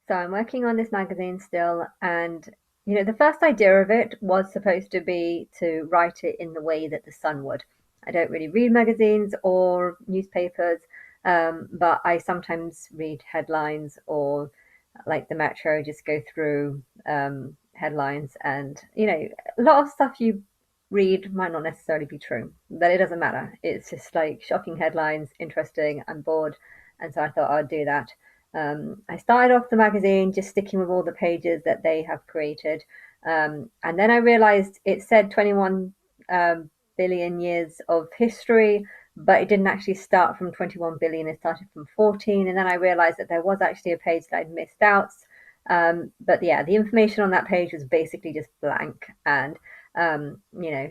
So I'm working on this magazine still, and the first idea of it was supposed to be to write it in the way that the Sun would. I don't really read magazines or newspapers, but I sometimes read headlines or like the Metro, just go through headlines, and a lot of stuff you read might not necessarily be true, but it doesn't matter. It's just like shocking headlines, interesting. I'm bored, and so I thought I'd do that. I started off the magazine just sticking with all the pages that they have created. And then I realized it said 21 billion years of history, but it didn't actually start from 21 billion, it started from 14. And then I realized that there was actually a page that I'd missed out. But yeah, the information on that page was basically just blank. And,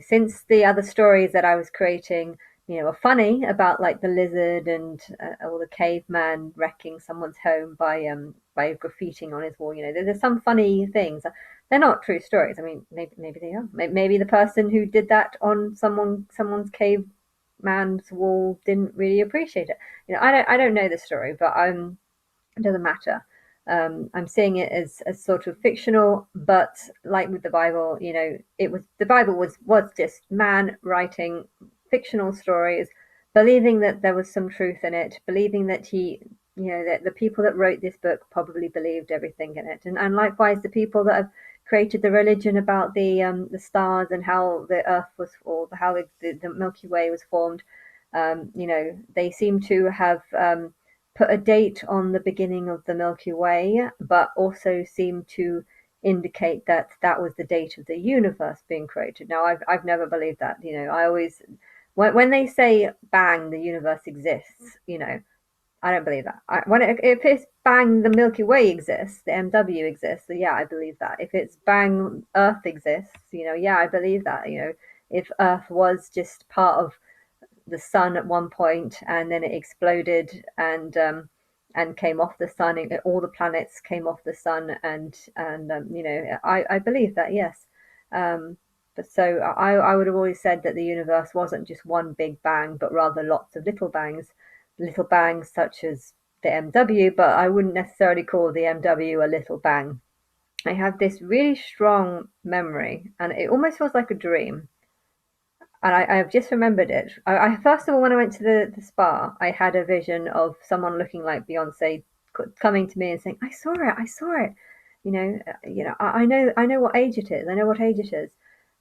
since the other stories that I was creating are funny about like the lizard and or the caveman wrecking someone's home by graffitiing on his wall. There's some funny things. They're not true stories. I mean, maybe they are. Maybe the person who did that on someone's caveman's wall didn't really appreciate it. I don't know the story, but it doesn't matter. I'm seeing it as sort of fictional, but like with the Bible, the Bible was just man writing fictional stories, believing that there was some truth in it, believing that that the people that wrote this book probably believed everything in it, and likewise the people that have created the religion about the stars and how the Earth was, or how the Milky Way was formed. They seem to have put a date on the beginning of the Milky Way, but also seem to indicate that that was the date of the universe being created. Now, I've never believed that. I always when they say bang, the universe exists. I don't believe that. If it's bang, the Milky Way exists, the MW exists. So yeah, I believe that. If it's bang, Earth exists. Yeah, I believe that. If Earth was just part of the sun at one point, and then it exploded and came off the sun. All the planets came off the sun, and I believe that, yes. Um, but so I would have always said that the universe wasn't just one big bang, but rather lots of little bangs such as the MW. But I wouldn't necessarily call the MW a little bang. I have this really strong memory, and it almost feels like a dream, and I've just remembered it. First of all, when I went to the spa, I had a vision of someone looking like Beyonce coming to me and saying, I saw it." I know what age it is. I know what age it is.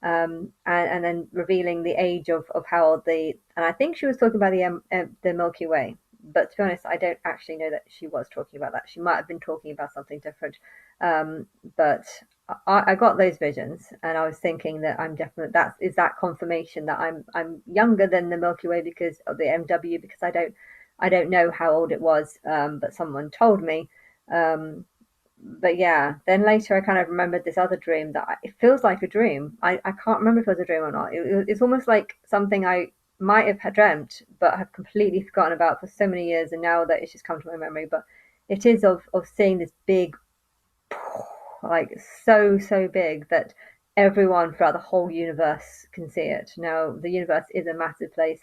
And then revealing the age of how old and I think she was talking about the Milky Way. But to be honest, I don't actually know that she was talking about that. She might have been talking about something different. But I got those visions, and I was thinking that I'm definitely that confirmation that I'm younger than the Milky Way because of the MW, because I don't know how old it was, but someone told me. Um, but yeah, then later I kind of remembered this other dream it feels like a dream. I can't remember if it was a dream or not. It's almost like something I might have dreamt, but have completely forgotten about for so many years, and now that it's just come to my memory. But it is of seeing this big, like so big that everyone throughout the whole universe can see it. Now, the universe is a massive place,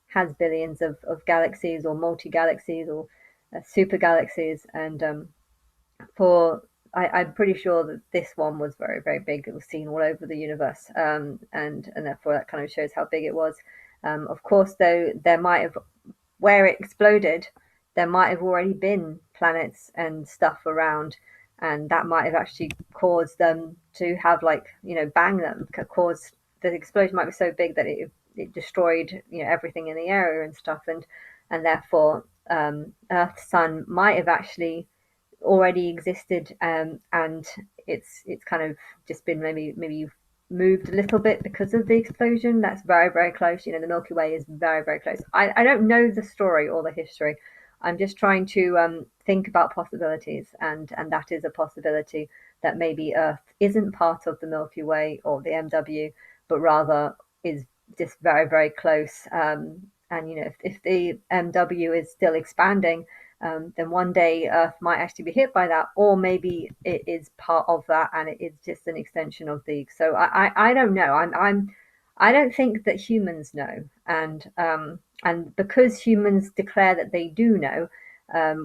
has billions of galaxies or multi galaxies or super galaxies, and for I'm pretty sure that this one was very, very big. It was seen all over the universe, and therefore that kind of shows how big it was. Of course, though, there might have, where it exploded, there might have already been planets and stuff around, and that might have actually caused them to have, like, bang them, caused the explosion might be so big that it destroyed everything in the area and stuff, and therefore Earth's sun might have actually already existed, and it's kind of just been maybe you've moved a little bit because of the explosion. That's very, very close. The Milky Way is very, very close. I don't know the story or the history. I'm just trying to think about possibilities, and that is a possibility that maybe Earth isn't part of the Milky Way or the MW, but rather is just very, very close. And if the MW is still expanding, then one day Earth might actually be hit by that, or maybe it is part of that and it is just an extension of the. So I don't know. I don't think that humans know, and because humans declare that they do know,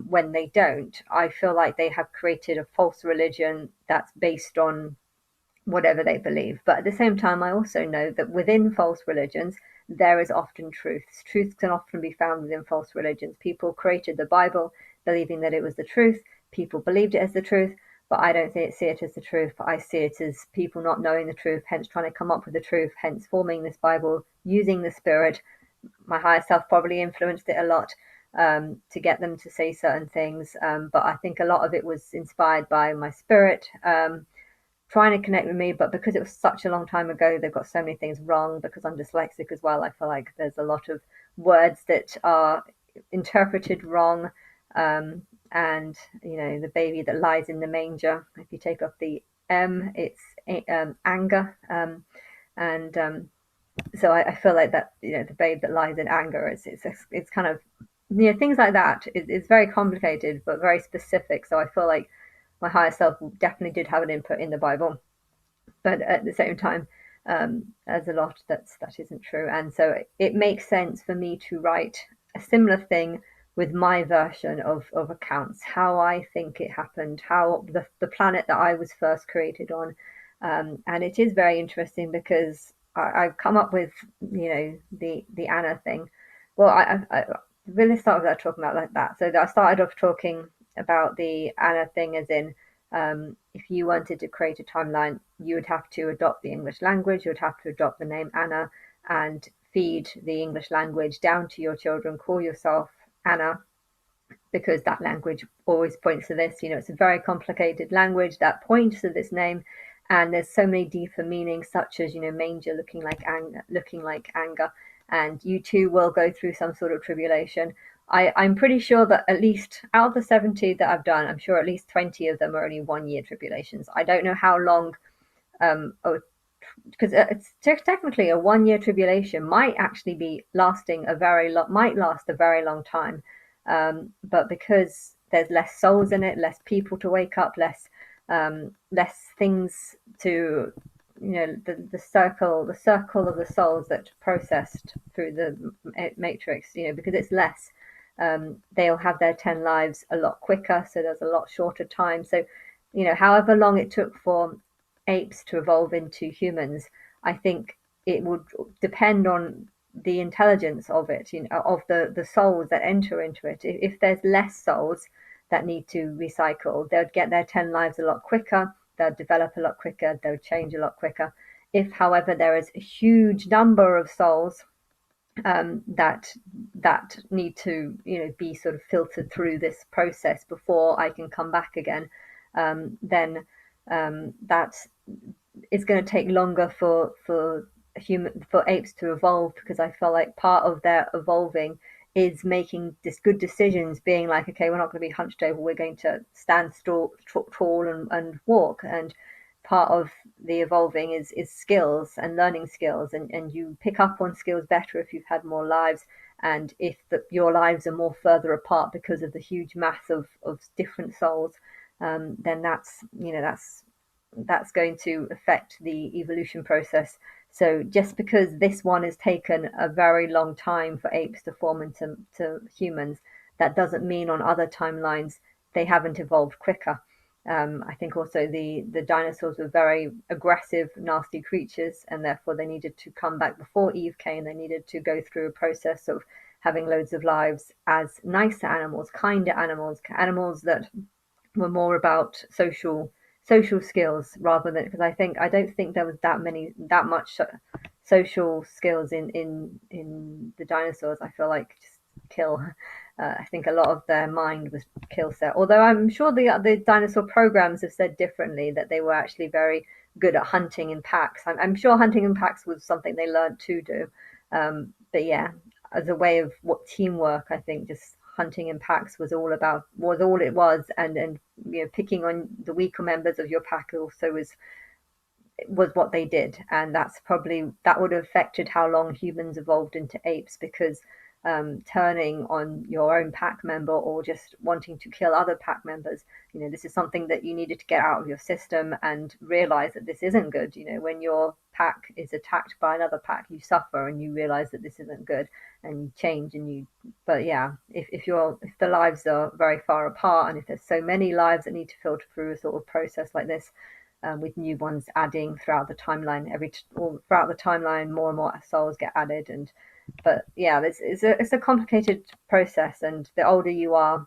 when they don't. I feel like they have created a false religion that's based on whatever they believe. But at the same time, I also know that within false religions, there is often truth. Truth can often be found within false religions. People created the Bible believing that it was the truth. People believed it as the truth, but I don't see it as the truth. I see it as people not knowing the truth, hence trying to come up with the truth, hence forming this Bible using the Spirit. My higher self probably influenced it a lot to get them to say certain things, but I think a lot of it was inspired by my spirit. Trying to connect with me, but because it was such a long time ago, they've got so many things wrong. Because I'm dyslexic as well, I feel like there's a lot of words that are interpreted wrong. And the baby that lies in the manger, if you take off the it's anger. And So I feel like that, the babe that lies in anger, it's kind of, things like that. It's very complicated, but very specific. So I feel like my higher self definitely did have an input in the Bible, but at the same time, there's a lot that isn't true, and so it makes sense for me to write a similar thing with my version of accounts, how I think it happened, how the planet that I was first created on, and it is very interesting because I've come up with the Anna thing. Well, I really started out talking about like that. So I started off talking about the Anna thing as in if you wanted to create a timeline, you would have to adopt the English language, you would have to adopt the name Anna and feed the English language down to your children, call yourself Anna, because that language always points to this. It's a very complicated language that points to this name. And there's so many deeper meanings, such as, manger looking like anger. And you too will go through some sort of tribulation. I'm pretty sure that at least out of the 70 that I've done, I'm sure at least 20 of them are only 1 year tribulations. I don't know how long, because it's technically a 1 year tribulation might actually be lasting might last a very long time. But because there's less souls in it, less people to wake up, less things to, the circle of the souls that processed through the matrix, because it's less, they'll have their 10 lives a lot quicker, so there's a lot shorter time. So however long it took for apes to evolve into humans, I think it would depend on the intelligence of it, of the souls that enter into it. If there's less souls that need to recycle, they'll get their 10 lives a lot quicker, they'll develop a lot quicker, they'll change a lot quicker. If, however, there is a huge number of souls that need to be sort of filtered through this process before I can come back again, then that is going to take longer for apes to evolve, because I feel like part of their evolving is making good decisions, being like, okay, we're not going to be hunched over, we're going to stand tall and walk. And part of the evolving is skills and learning skills, and you pick up on skills better if you've had more lives, and if your lives are more further apart because of the huge mass of different souls, then that's going to affect the evolution process. So just because this one has taken a very long time for apes to form into humans, that doesn't mean on other timelines they haven't evolved quicker. I think also the dinosaurs were very aggressive, nasty creatures, and therefore they needed to come back before Eve came. They needed to go through a process of having loads of lives as nicer animals, kinder animals, animals that were more about social skills rather than, because I don't think there was that much social skills in the dinosaurs. I feel like just kill. I think a lot of their mind was kill set. Although I'm sure the dinosaur programs have said differently, that they were actually very good at hunting in packs. I'm sure hunting in packs was something they learned to do. But yeah, as a way of what teamwork, I think just hunting in packs was all it was, and picking on the weaker members of your pack also was what they did. And that would have affected how long humans evolved into apes, because turning on your own pack member or just wanting to kill other pack members. This is something that you needed to get out of your system and realize that this isn't good. When your pack is attacked by another pack, you suffer and you realize that this isn't good, and you change. But yeah, if the lives are very far apart, and if there's so many lives that need to filter through a sort of process like this, with new ones adding throughout the timeline, throughout the timeline, more and more souls get added. But yeah, it's a complicated process, and the older you are,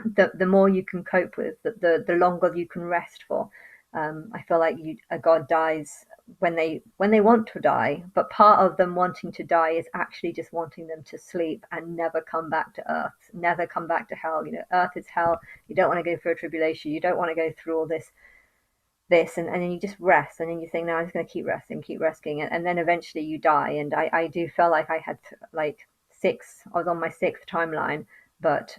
the more you can cope with, the longer you can rest for. I feel like a god dies when they want to die, but part of them wanting to die is actually just wanting them to sleep and never come back to Earth, never come back to hell. Earth is hell. You don't want to go through a tribulation. You don't want to go through all this, and then you just rest, and then you think, no, I'm just going to keep resting, and then eventually you die. And I do feel like I had like I was on my sixth timeline, but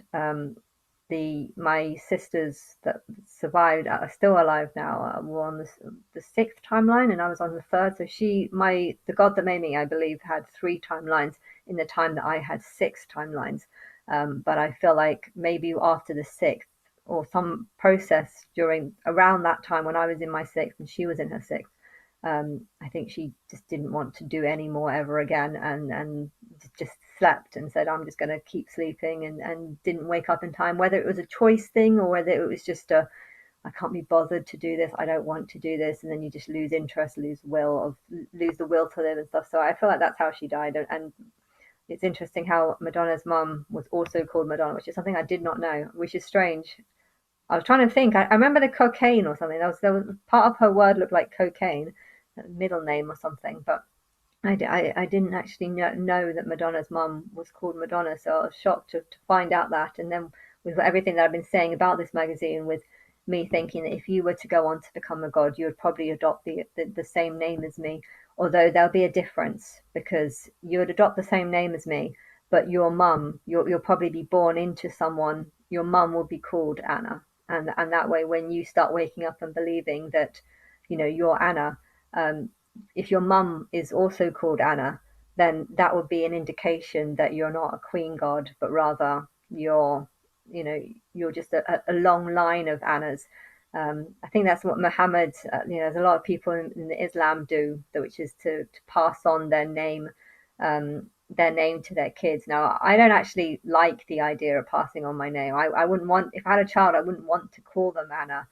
my sisters that survived are still alive now. Were on the sixth timeline, and I was on the third. So the god that made me, I believe, had three timelines in the time that I had six timelines. But I feel like maybe after the sixth, or some process during around that time when I was in my sixth and she was in her sixth, I think she just didn't want to do any more ever again, and just slept and said, I'm just going to keep sleeping, and didn't wake up in time, whether it was a choice thing or whether it was just I can't be bothered to do this, I don't want to do this, and then you just lose interest, lose the will to live and stuff. So I feel like that's how she died. And it's interesting how Madonna's mum was also called Madonna, which is something I did not know, which is strange. I was trying to think. I remember the cocaine or something. There was part of her word looked like cocaine, middle name or something. But I didn't actually know that Madonna's mum was called Madonna. So I was shocked to find out that. And then with everything that I've been saying about this magazine, with me thinking that if you were to go on to become a god, you would probably adopt the same name as me. Although there'll be a difference, because you would adopt the same name as me, but your mum, you'll probably be born into someone. Your mum will be called Anna, and that way, when you start waking up and believing that, you're Anna, um, if your mum is also called Anna, then that would be an indication that you're not a queen god, but rather you know, you're just a long line of Annas. I think that's what Muhammad, there's a lot of people in Islam do, which is to pass on their name to their kids. Now, I don't actually like the idea of passing on my name. I wouldn't want, if I had a child, I wouldn't want to call them Anna,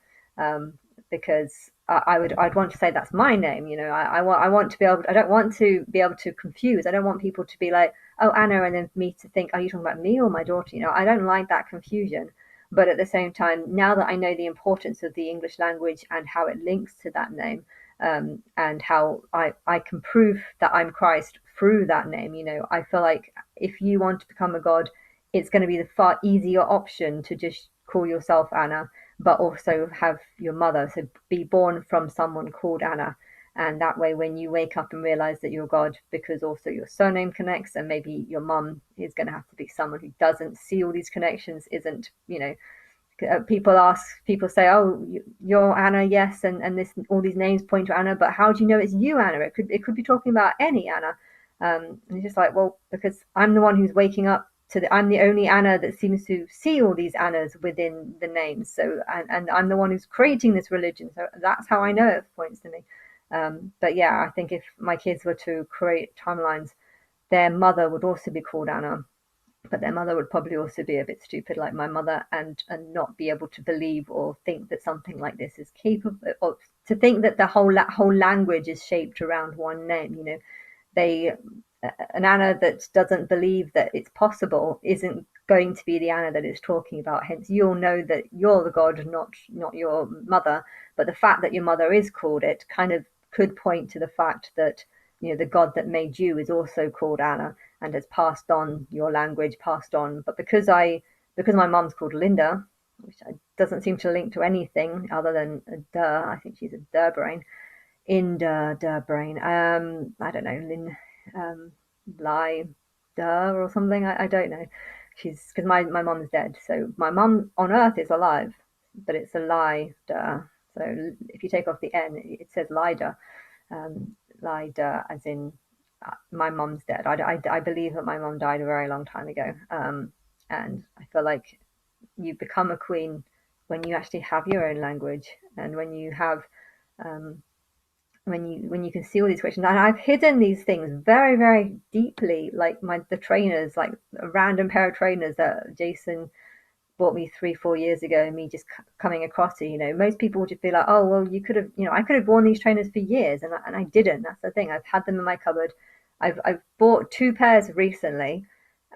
because I'd want to say that's my name. I want to be able. I don't want to be able to confuse. I don't want people to be like, oh, Anna, and then me to think, are you talking about me or my daughter? I don't like that confusion. But at the same time, now that I know the importance of the English language and how it links to that name, and how I can prove that I'm Christ through that name, I feel like if you want to become a god, it's going to be the far easier option to just call yourself Anna, but also have your mother, so be born from someone called Anna. And that way, when you wake up and realize that you're God, because also your surname connects, and maybe your mum is going to have to be someone who doesn't see all these connections, isn't, people say, oh, you're Anna, yes, and this, all these names point to Anna, but how do you know it's you, Anna? It could be talking about any Anna. And it's just like, well, because I'm the one who's waking up I'm the only Anna that seems to see all these Annas within the names. So, and I'm the one who's creating this religion. So that's how I know it points to me. But yeah, I think if my kids were to create timelines, their mother would also be called Anna, but their mother would probably also be a bit stupid like my mother, and not be able to believe or think that something like this is capable, or to think that the whole language is shaped around one name. They An Anna that doesn't believe that it's possible isn't going to be the Anna that it's talking about. Hence, you'll know that you're the god, not your mother. But the fact that your mother is called it kind of could point to the fact that the god that made you is also called Anna and has passed on your language, passed on. But because my mum's called Linda, which doesn't seem to link to anything other than a duh. I think she's a duh brain. In der brain. I don't know, lie, duh, or something. I don't know. She's because my mum's dead, so my mum on Earth is alive, but it's a lie, duh. So if you take off the N, it says Lida, Lida, as in my mum's dead. I believe that my mum died a very long time ago. And I feel like you become a queen when you actually have your own language, and when you have um, when you can see all these questions. And I've hidden these things very, very deeply, like the trainers, like a random pair of trainers that Jason bought me 3 4 years ago, and me just coming across it. Most people would just be like, oh well, you could have, I could have worn these trainers for years, and I didn't. That's the thing. I've had them in my cupboard. I've bought 2 pairs recently,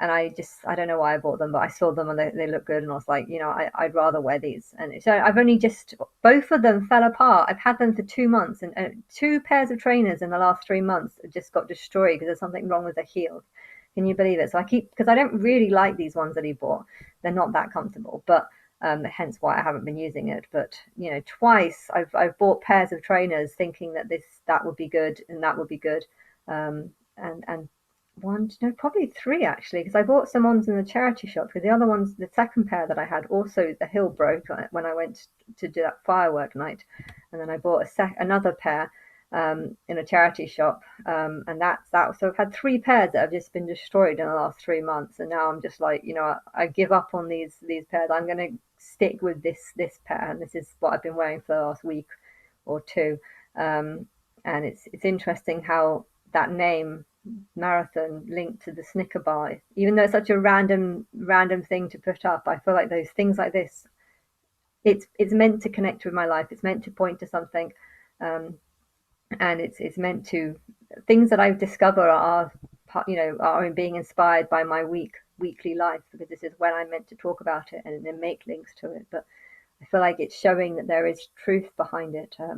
and I don't know why I bought them, but I saw them and they look good, and I was like, I'd rather wear these. And so I've only just, both of them fell apart. I've had them for 2 months, and 2 pairs of trainers in the last 3 months just got destroyed because there's something wrong with the heel. Can you believe it? So I keep, because I don't really like these ones that he bought. They're not that comfortable, but hence why I haven't been using it. But twice I've bought pairs of trainers thinking that that would be good and that would be good, and one, no, probably three actually, because I bought some ones in the charity shop. Because the other ones, the second pair that I had, also the heel broke when I went to do that firework night, and then I bought another pair in a charity shop, and that's that. So I've had 3 pairs that have just been destroyed in the last 3 months, and now I'm just like, I give up on these pairs. I'm going to stick with this pair, and this is what I've been wearing for the last week or two. And it's interesting how that name marathon linked to the Snicker bar, even though it's such a random thing to put up. I feel like those things like this, it's meant to connect with my life. It's meant to point to something. Um, and it's meant to, things that I discover are being inspired by my weekly life, because this is when I'm meant to talk about it and then make links to it. But I feel like it's showing that there is truth behind it. I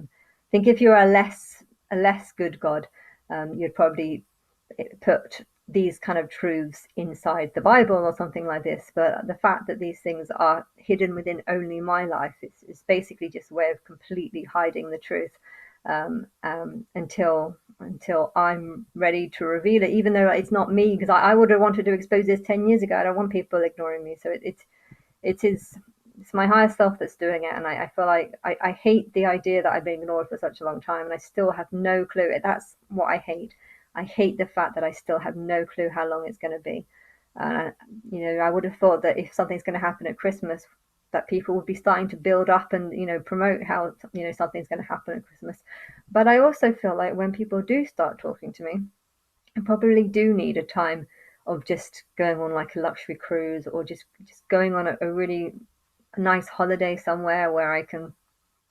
think if you're a less good God, you'd probably put these kind of truths inside the Bible or something like this. But the fact that these things are hidden within only my life is basically just a way of completely hiding the truth, until I'm ready to reveal it, even though it's not me, because I would have wanted to expose this 10 years ago. I don't want people ignoring me. So it's my higher self that's doing it. And I feel like I hate the idea that I've been ignored for such a long time and I still have no clue. That's what I hate. I hate the fact that I still have no clue how long it's going to be. Uh, I would have thought that if something's going to happen at Christmas, that people would be starting to build up and promote how something's going to happen at Christmas. But I also feel like when people do start talking to me, I probably do need a time of just going on like a luxury cruise, or just going on a really nice holiday somewhere where I can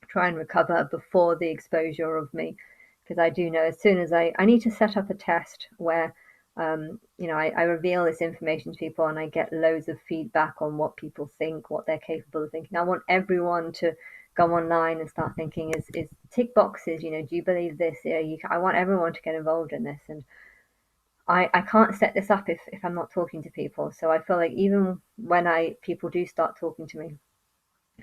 try and recover before the exposure of me. Because I do know, as soon as I need to set up a test where I reveal this information to people and I get loads of feedback on what people think, what they're capable of thinking. I want everyone to go online and start thinking, is tick boxes, do you believe this? Yeah, I want everyone to get involved in this. And I can't set this up if I'm not talking to people. So I feel like even when people do start talking to me,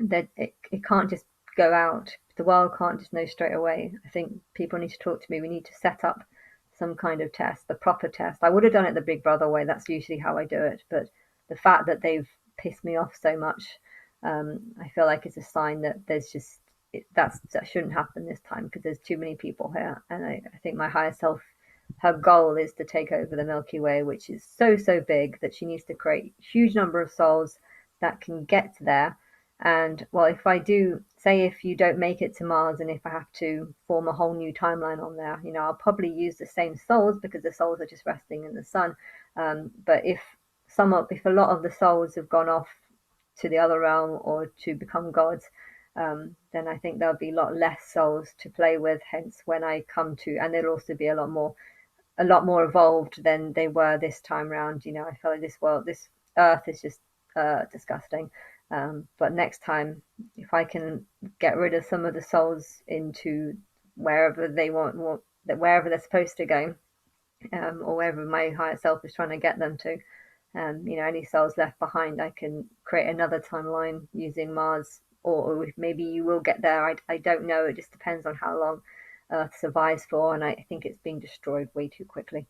that it can't just go out. The world can't just know straight away. I think people need to talk to me. We need to set up some kind of test, the proper test. I would have done it the Big Brother way. That's usually how I do it. But the fact that they've pissed me off so much, I feel like it's a sign that there's just that shouldn't happen this time, because there's too many people here. And I think my higher self, her goal is to take over the Milky Way, which is so big that she needs to create a huge number of souls that can get there. And well, if I do, say, if you don't make it to Mars, and if I have to form a whole new timeline on there, I'll probably use the same souls, because the souls are just resting in the sun. But if a lot of the souls have gone off to the other realm or to become gods, then I think there'll be a lot less souls to play with. Hence, when I come to, and there'll also be a lot more evolved than they were this time round. I feel like this Earth is just disgusting. But next time, if I can get rid of some of the souls into wherever they want wherever they're supposed to go, or wherever my higher self is trying to get them to, any souls left behind, I can create another timeline using Mars, or maybe you will get there. I don't know. It just depends on how long Earth survives for, and I think it's being destroyed way too quickly.